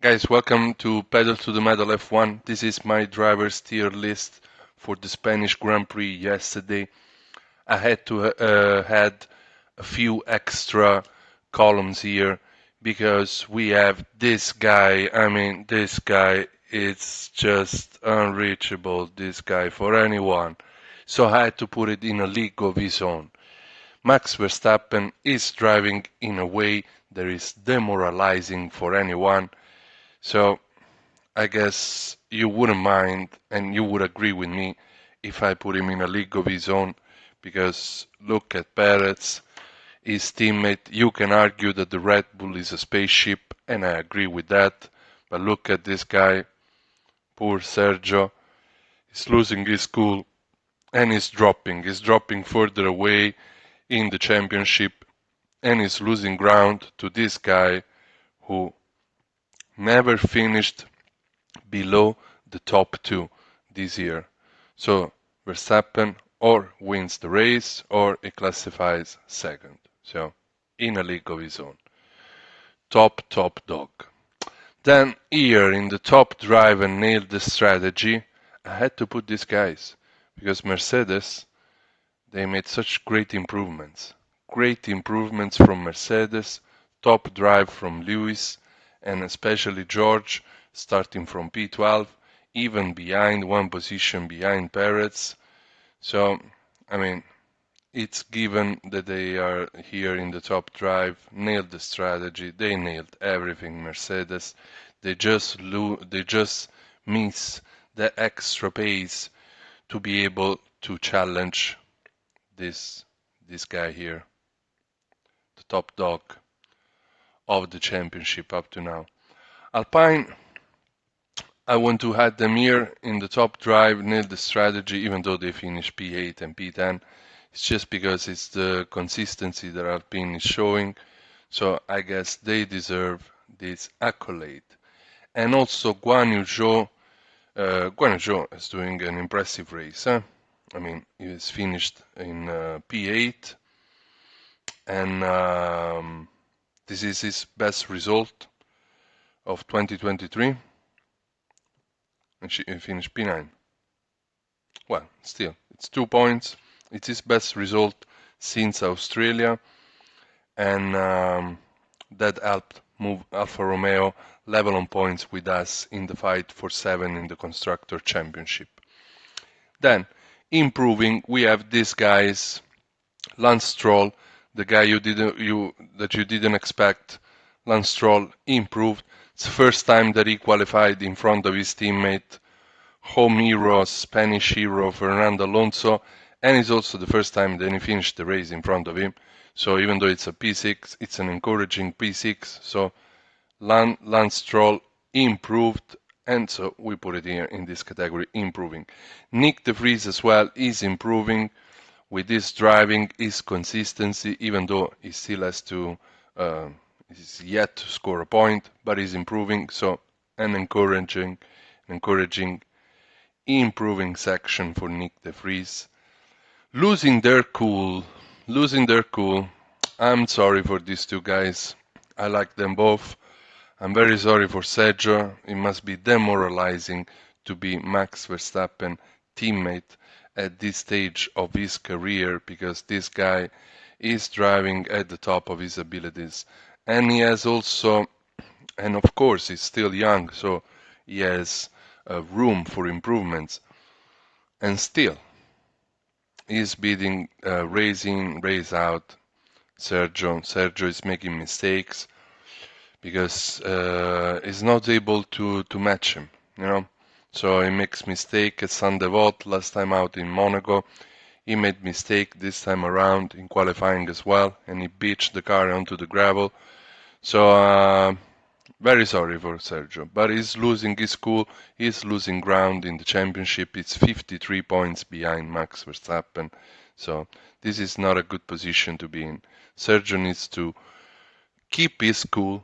Guys, welcome to Pedal to the Metal F1. This is my driver's tier list for the Spanish Grand Prix yesterday. I had to had a few extra columns here because we have this guy. I mean, this guy is just unreachable, this guy, for anyone. So I had to put it in a league of his own. Max Verstappen is driving in a way that is demoralizing for anyone. So I guess you wouldn't mind and you would agree with me if I put him in a league of his own because look at Perez, his teammate. You can argue that the Red Bull is a spaceship, and I agree with that. But look at this guy, poor Sergio. He's losing his cool and he's dropping. He's dropping further away in the championship and he's losing ground to this guy who never finished below the top two this year. So Verstappen or wins the race or he classifies second. So in a league of his own. Top dog. Then here in the top drive and nailed the strategy, I had to put these guys because Mercedes, they made such great improvements. Great improvements from Mercedes, top drive from Lewis, and especially George, starting from P12, even behind one position behind Perez. So, I mean, it's given that they are here in the top drive, nailed the strategy, they nailed everything, Mercedes. They just miss the extra pace to be able to challenge this this guy here, the top dog of the championship up to now. Alpine, I want to have them here in the top drive, nail the strategy, even though they finish P8 and P10. It's just because it's the consistency that Alpine is showing. So I guess they deserve this accolade. And also Guan Yu Zhou, Guan Yu Zhou is doing an impressive race. I mean, he has finished in P8, and this is his best result of 2023, and he finished P9. Well, still, it's 2 points. It's his best result since Australia, and that helped move Alfa Romeo level on points with us in the fight for 7 in the Constructor Championship. Then, improving, we have these guys, Lance Stroll, the guy that you didn't expect. Lance Stroll improved. It's the first time that he qualified in front of his teammate, home hero, Spanish hero Fernando Alonso, and it's also the first time that he finished the race in front of him. So even though it's a P6, it's an encouraging P6. So Lance Stroll improved, and so we put it here in this category, improving. Nick De Vries as well is improving with his driving, his consistency, even though he still has to, he's yet to score a point, but he's improving. So an encouraging, improving section for Nick De Vries. Losing their cool. I'm sorry for these two guys. I like them both. I'm very sorry for Sergio. It must be demoralizing to be Max Verstappen teammate at this stage of his career because this guy is driving at the top of his abilities. And he has also, and of course, he's still young, so he has room for improvements. And still, he's beating race in, race out. Sergio is making mistakes because he's not able to match him, you know. So he makes mistake at Saint-Devote last time out in Monaco. He made mistake this time around in qualifying as well, and he beached the car onto the gravel. So very sorry for Sergio, but he's losing his cool. He's losing ground in the championship. It's 53 points behind Max Verstappen. So this is not a good position to be in. Sergio needs to keep his cool,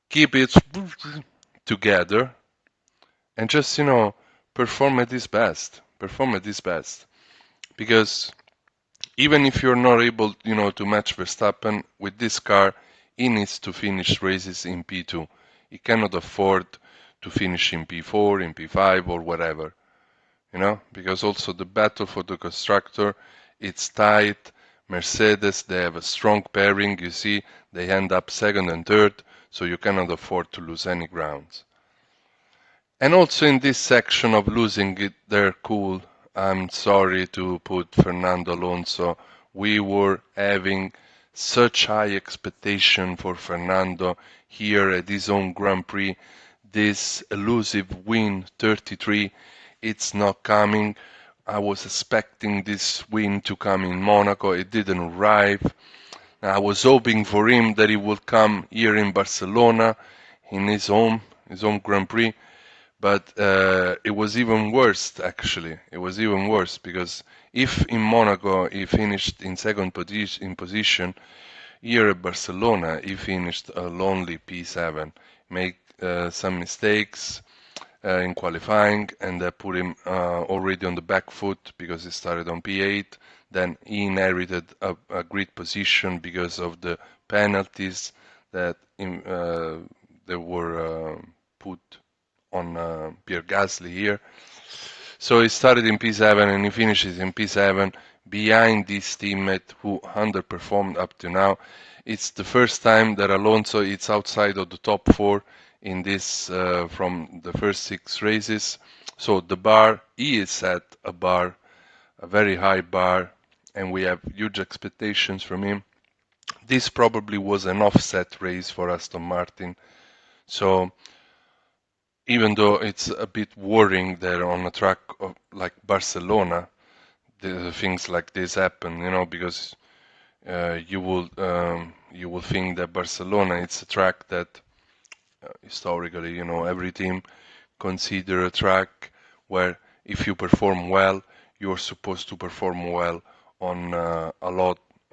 keep it together, and just perform at his best. Perform at his best, because even if you're not able, to match Verstappen with this car, he needs to finish races in P2. he cannot afford to finish in P4, in P5 or whatever, because also the battle for the constructor, it's tight. Mercedes, they have a strong pairing, you see, they end up second and third, so you cannot afford to lose any grounds. And also in this section of losing it, they're cool. I'm sorry to put Fernando Alonso. We were having such high expectation for Fernando here at his own Grand Prix. This elusive win, 33, it's not coming. I was expecting this win to come in Monaco. It didn't arrive. I was hoping for him that he would come here in Barcelona, in his home Grand Prix. But it was even worse, actually. It was even worse because if in Monaco he finished in second position, here at Barcelona he finished a lonely P7. Made some mistakes in qualifying, and that put him already on the back foot because he started on P8. Then he inherited a great position because of the penalties that were put on Pierre Gasly here. So he started in P7 and he finishes in P7 behind this teammate who underperformed up to now. It's the first time that Alonso is outside of the top four in this from the first 6 races. So the bar, he is set a bar, a very high bar, and we have huge expectations from him. This probably was an offset race for Aston Martin. So even though it's a bit worrying that on a track like Barcelona, things like this happen, because you will think that Barcelona it's a track that historically, every team consider a track where if you perform well, you're supposed to perform well on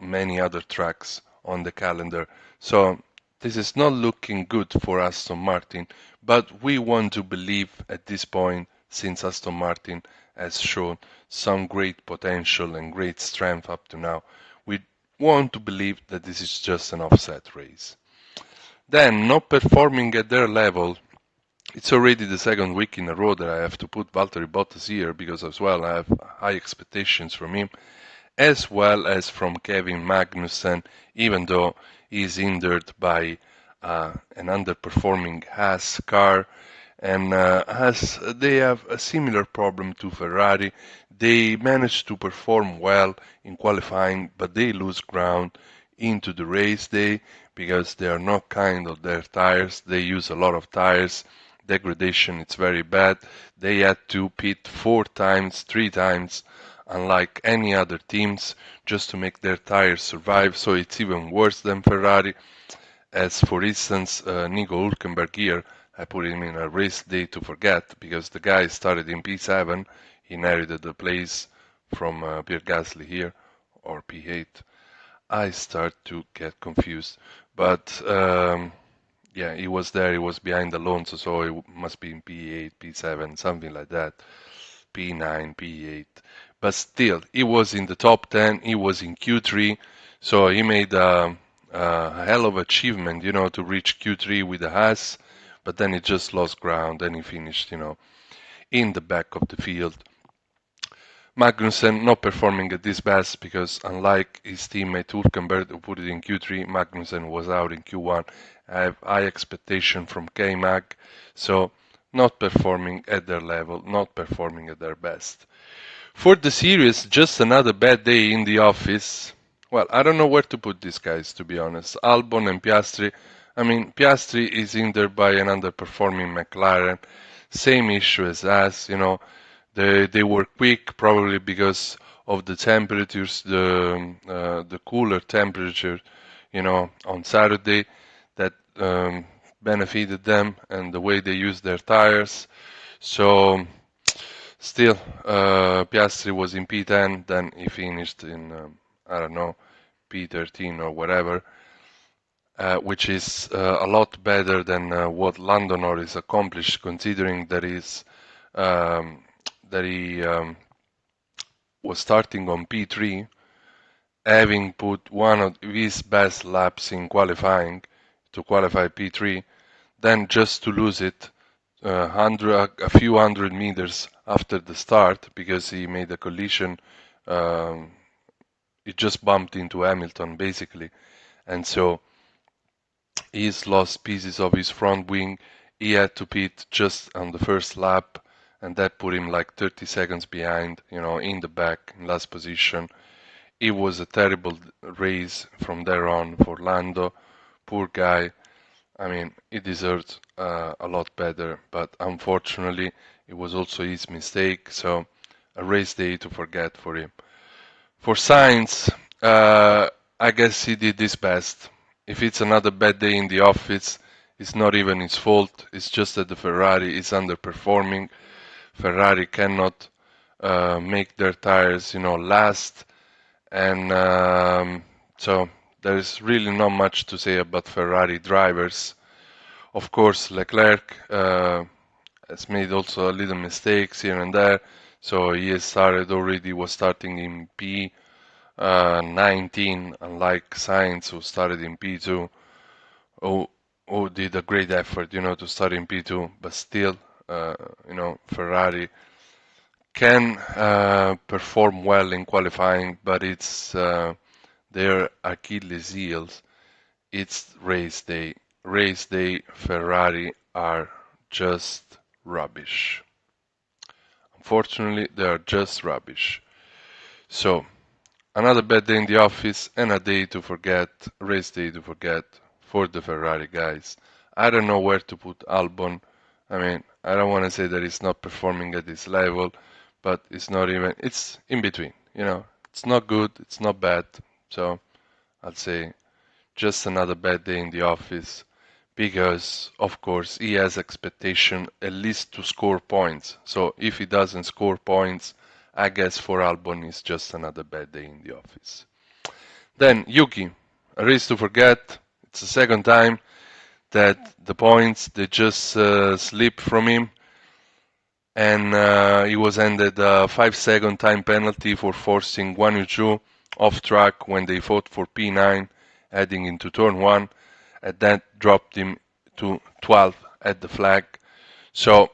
many other tracks on the calendar. So this is not looking good for Aston Martin, but we want to believe at this point, since Aston Martin has shown some great potential and great strength up to now, we want to believe that this is just an offset race. Then, not performing at their level, it's already the second week in a row that I have to put Valtteri Bottas here because as well I have high expectations from him, as well as from Kevin Magnussen, even though he's hindered by an underperforming Haas car. And Haas, they have a similar problem to Ferrari. They manage to perform well in qualifying, but they lose ground into the race day because they are not kind of their tires. They use a lot of tires. Degradation, it's very bad. They had to pit 4 times, 3 times, unlike any other teams, just to make their tires survive. So it's even worse than Ferrari. As for instance, Nico Hülkenberg here, I put him in a race day to forget because the guy started in P7, he inherited the place from Pierre Gasly here, or P8. I start to get confused, but yeah, he was there, he was behind Alonso, so it must be in P8, P7, something like that, P9, P8. But still, he was in the top 10, he was in Q3, so he made a hell of achievement, to reach Q3 with the Haas, but then he just lost ground and he finished, in the back of the field. Magnussen not performing at his best because unlike his teammate Hülkenberg who put it in Q3, Magnussen was out in Q1. I have high expectation from K-Mag, so not performing at their level, not performing at their best. For the series, just another bad day in the office. Well, I don't know where to put these guys, to be honest. Albon and Piastri. I mean, Piastri is hindered by an underperforming McLaren. Same issue as us, They were quick, probably because of the temperatures, the cooler temperature, on Saturday that benefited them and the way they used their tires. So still, Piastri was in P10, then he finished in, I don't know, P13 or whatever, which is a lot better than what Lando Norris accomplished, considering that he was starting on P3, having put one of his best laps in qualifying to qualify P3. then just to lose it a few hundred meters after the start because he made a collision. Um, it just bumped into Hamilton basically, and so he's lost pieces of his front wing. He had to pit just on the first lap, and that put him like 30 seconds behind, in the back, in last position. It was a terrible race from there on for Lando. Poor guy. I mean, he deserved a lot better, but unfortunately, it was also his mistake, so a race day to forget for him. For Sainz, I guess he did his best. If it's another bad day in the office, it's not even his fault. It's just that the Ferrari is underperforming. Ferrari cannot make their tires, last, and so there's really not much to say about Ferrari drivers. Of course, Leclerc has made also a little mistakes here and there, so he has started already, was starting in P19, unlike Sainz who started in P2, who did a great effort, to start in P2, but still, Ferrari can perform well in qualifying, but it's their Achilles heels. It's race day. Race day, Ferrari are just rubbish. Unfortunately, they are just rubbish. So, another bad day in the office and a day to forget, race day to forget for the Ferrari guys. I don't know where to put Albon. I mean, I don't want to say that he's not performing at this level, but it's not even, it's in between, It's not good, it's not bad. So, I'll say just another bad day in the office because, of course, he has expectation at least to score points. So if he doesn't score points, I guess for Albon it's just another bad day in the office. Then Yuki, a race to forget. It's the second time that the points they just slip from him, and he was handed a 5-second time penalty for forcing Guan Yu Zhou off track when they fought for P9 heading into turn 1, and that dropped him to 12 at the flag. So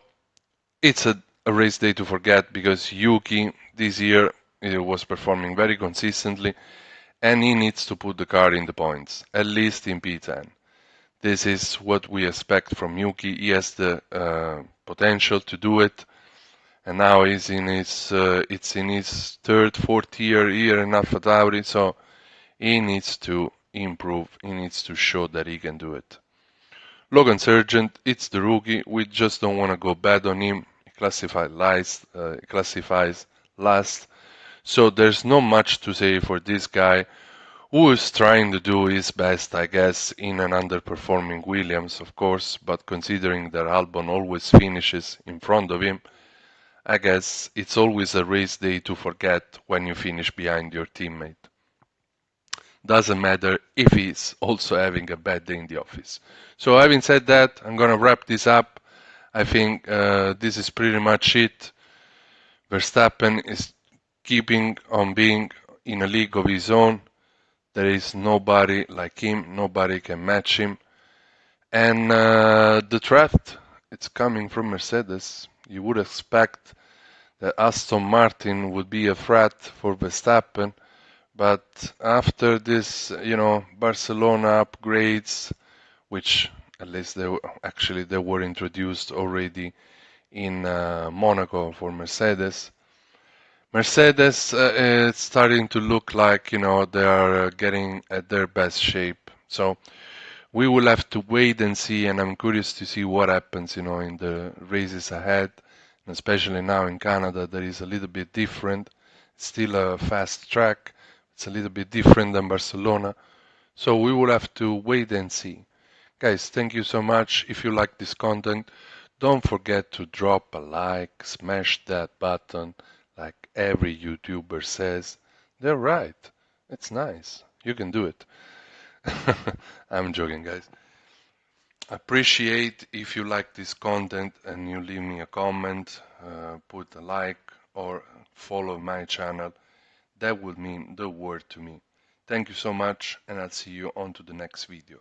it's a race day to forget because Yuki this year was performing very consistently and he needs to put the car in the points, at least in P10. This is what we expect from Yuki. He has the potential to do it, and now he's in his it's in his third, fourth year in AlphaTauri, so he needs to improve. He needs to show that he can do it. Logan Sargent, it's the rookie. We just don't want to go bad on him. He classifies last. So there's not much to say for this guy who is trying to do his best, I guess, in an underperforming Williams, of course, but considering that Albon always finishes in front of him, I guess it's always a race day to forget when you finish behind your teammate. Doesn't matter if he's also having a bad day in the office. So having said that, I'm gonna wrap this up. I think this is pretty much it. Verstappen is keeping on being in a league of his own. There is nobody like him, nobody can match him. And the threat, it's coming from Mercedes. You would expect that Aston Martin would be a threat for Verstappen, but after this, Barcelona upgrades, which at least they were introduced already in Monaco for Mercedes. Mercedes is starting to look like they are getting at their best shape. So we will have to wait and see, and I'm curious to see what happens, in the races ahead, and especially now in Canada, that is a little bit different. It's still a fast track. It's a little bit different than Barcelona. So we will have to wait and see. Guys, thank you so much. If you like this content, don't forget to drop a like, smash that button, like every YouTuber says. They're right. It's nice. You can do it. I'm joking, guys. Appreciate if you like this content and you leave me a comment, put a like, or follow my channel. That would mean the world to me. Thank you so much, and I'll see you on to the next video.